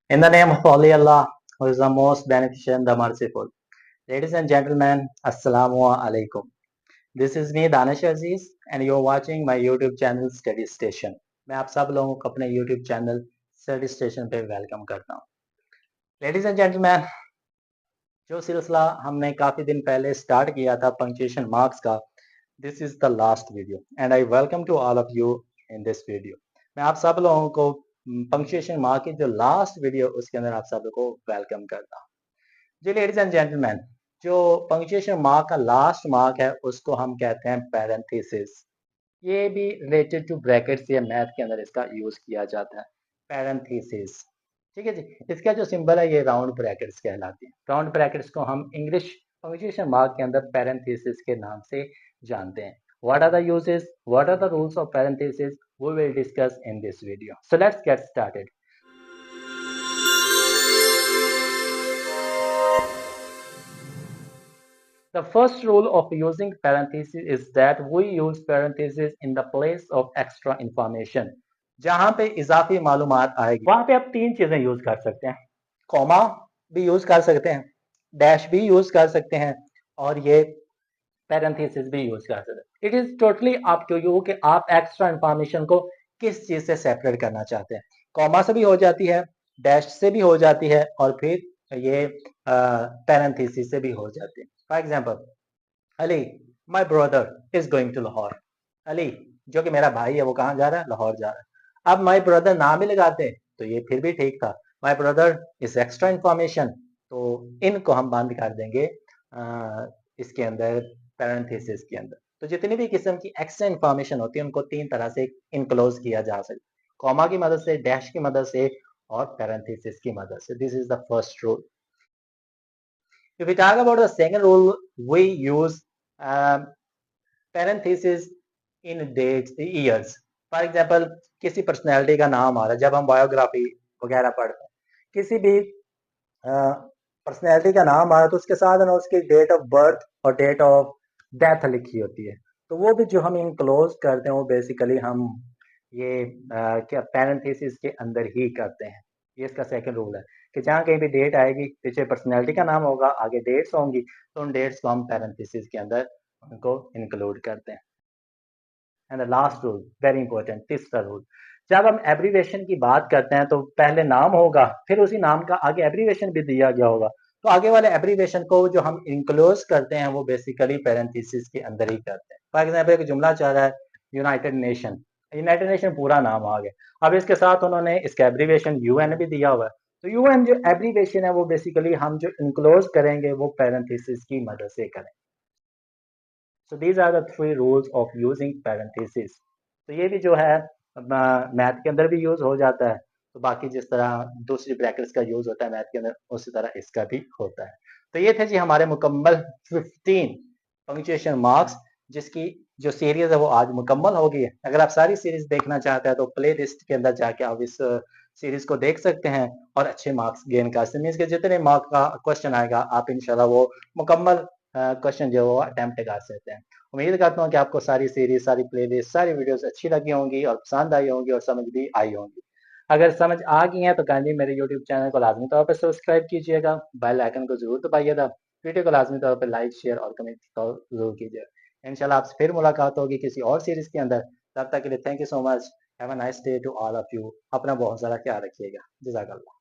In the name of Holy Allah, who is the most beneficent, the merciful. Ladies and gentlemen, Assalamu alaikum. This is me, Danish Aziz, and you're watching my YouTube channel Study Station. मैं आप सब लोगों को अपने YouTube channel study station पे welcome करता हूँ. Ladies and gentleman, जो सिलसिला हमने काफ़ी दिन पहले स्टार्ट किया था पंक्चुएशन मार्क्स का, this is the last video and I welcome to all of you in this video. मैं आप सब लोगों को पंक्चुएशन मार्क की जो लास्ट वीडियो उसके अंदर आप सब लोगों को वेलकम करता हूँ. जी लेडीज एंड जेंटलमैन, जो पंक्चुएशन मार्क का लास्ट मार्क है उसको हम कहते हैं पैरेंथेसिस. ये भी रिलेटेड टू ब्रैकेट्स या मैथ के अंदर इसका यूज किया जाता है, पैरेंथेसिस. ठीक है जी. इसका जो सिंबल है ये राउंड ब्रैकेट्स कहलाती है. राउंड ब्रैकेट्स को हम इंग्लिश पंक्चुएशन मार्क के अंदर पैरेंथेसिस के नाम से जानते हैं. What are the uses? What are the rules of parentheses? We will discuss in this video. So let's get started. The first rule of using parentheses is that we use parentheses in the place of extra information. जहां पे इजाफी मालूमात आएगी वहां पे आप तीन चीजें use कर सकते हैं. कॉमा भी यूज कर सकते हैं, डैश भी यूज कर सकते हैं और ये पैरेंथेसिस भी यूज कर सकते हैं. It is totally up to you कि आप एक्स्ट्रा इंफॉर्मेशन को किस चीज से सेपरेट करना चाहते हैं. कॉमा से भी हो जाती है, डैश से भी हो जाती है और फिर ये पैरेंथेसिस से भी हो जाती है. For example, Ali my brother is going to Lahore. Ali जो कि मेरा भाई है वो कहाँ जा रहा है? लाहौर जा रहा है. अब माई ब्रदर नाम ही लगाते तो ये फिर भी ठीक था. माई ब्रदर इज एक्स्ट्रा इंफॉर्मेशन, तो इनको हम बंद कर देंगे इसके अंदर पैरेंथेसिस के अंदर. तो जितनी भी किस्म की एक्स्ट्रा इंफॉर्मेशन होती है उनको तीन तरह से इनक्लोज किया जा सकता है, कॉमा की मदद से, डैश की मदद से और पैरेंथेसिस की मदद से. This is the first rule. If we talk about the second rule, we use parentheses in dates, years. For example, किसी पर्सनैलिटी का नाम आ रहा है, जब हम बायोग्राफी वगैरह पढ़ते हैं, किसी भी पर्सनैलिटी का नाम आ रहा है तो उसके साथ ना उसकी डेट ऑफ बर्थ और डेट ऑफ डेथ लिखी होती है. तो वो भी जो हम इनक्लोज करते हैं वो बेसिकली हम ये क्या पैरेंथेसिस के अंदर ही करते हैं. ये इसका सेकंड रूल है कि जहाँ कहीं भी डेट आएगी, पीछे पर्सनैलिटी का नाम होगा, आगे डेट्स होंगी, तो उन डेट्स को हम पैरेंथेसिस के अंदर उनको इंक्लूड करते हैं. And the last rule very important, तीसरा रूल, जब हम एब्रीवेशन की बात करते हैं तो पहले नाम होगा, फिर उसी नाम का आगे एब्रीवेशन भी दिया गया होगा. तो आगे वाले एब्रीवेशन को जो हम इंक्लोज करते हैं वो बेसिकली पैरेंथेसिस के अंदर ही करते हैं. फॉर एग्जाम्पल, एक जुमला चाह रहा है यूनाइटेड नेशन, यूनाइटेड नेशन पूरा नाम आ गया. अब इसके साथ उन्होंने इसका एब्रीवेशन यूएन भी दिया हुआ है. तो यूएन जो एब्रीवेशन है वो बेसिकली हम जो इंक्लोज करेंगे वो पैरेंथेसिस की मदद से करेंगे. So these are the three rules of using parentheses. तो ये भी जो है मैथ के अंदर भी यूज हो जाता है. तो बाकी जिस तरह दूसरी ब्रैकेट्स का यूज होता है मैथ के अंदर, उसी तरह इसका भी होता है. तो ये थे जी हमारे मुकम्मल 15 पंक्चुएशन मार्क्स, जिसकी जो सीरीज है वो आज मुकम्मल हो गई है. अगर आप सारी सीरीज देखना चाहते हैं तो प्ले लिस्ट के अंदर जाके आप इस सीरीज को देख सकते हैं और अच्छे मार्क्स गेन कर सकते हैं. इसके जितने मार्क का क्वेश्चन आएगा आप इंशाल्लाह वो मुकम्मल क्वेश्चन जो वो अटेम्प्ट कर सकते हैं. उम्मीद करता हूँ कि आपको सारी सीरीज, सारी प्लेलिस्ट, सारी वीडियोस अच्छी लगी होंगी और पसंद आई होंगी और समझ भी आई होंगी. अगर समझ आ गई हैं तो काइंडली मेरे यूट्यूब चैनल को लाजमी तौर पर सब्सक्राइब कीजिएगा, बेल आइकन को जरूर दबाइएगा, वीडियो को लाजमी तौर पर लाइक, शेयर और कमेंट जरूर कीजिएगा. इंशाल्लाह आपसे फिर मुलाकात होगी किसी और सीरीज के अंदर. तब तक के लिए thank you so much. Have a nice day to all of you. अपना बहुत सारा ख्याल रखिएगा. जज़ाकल्लाह.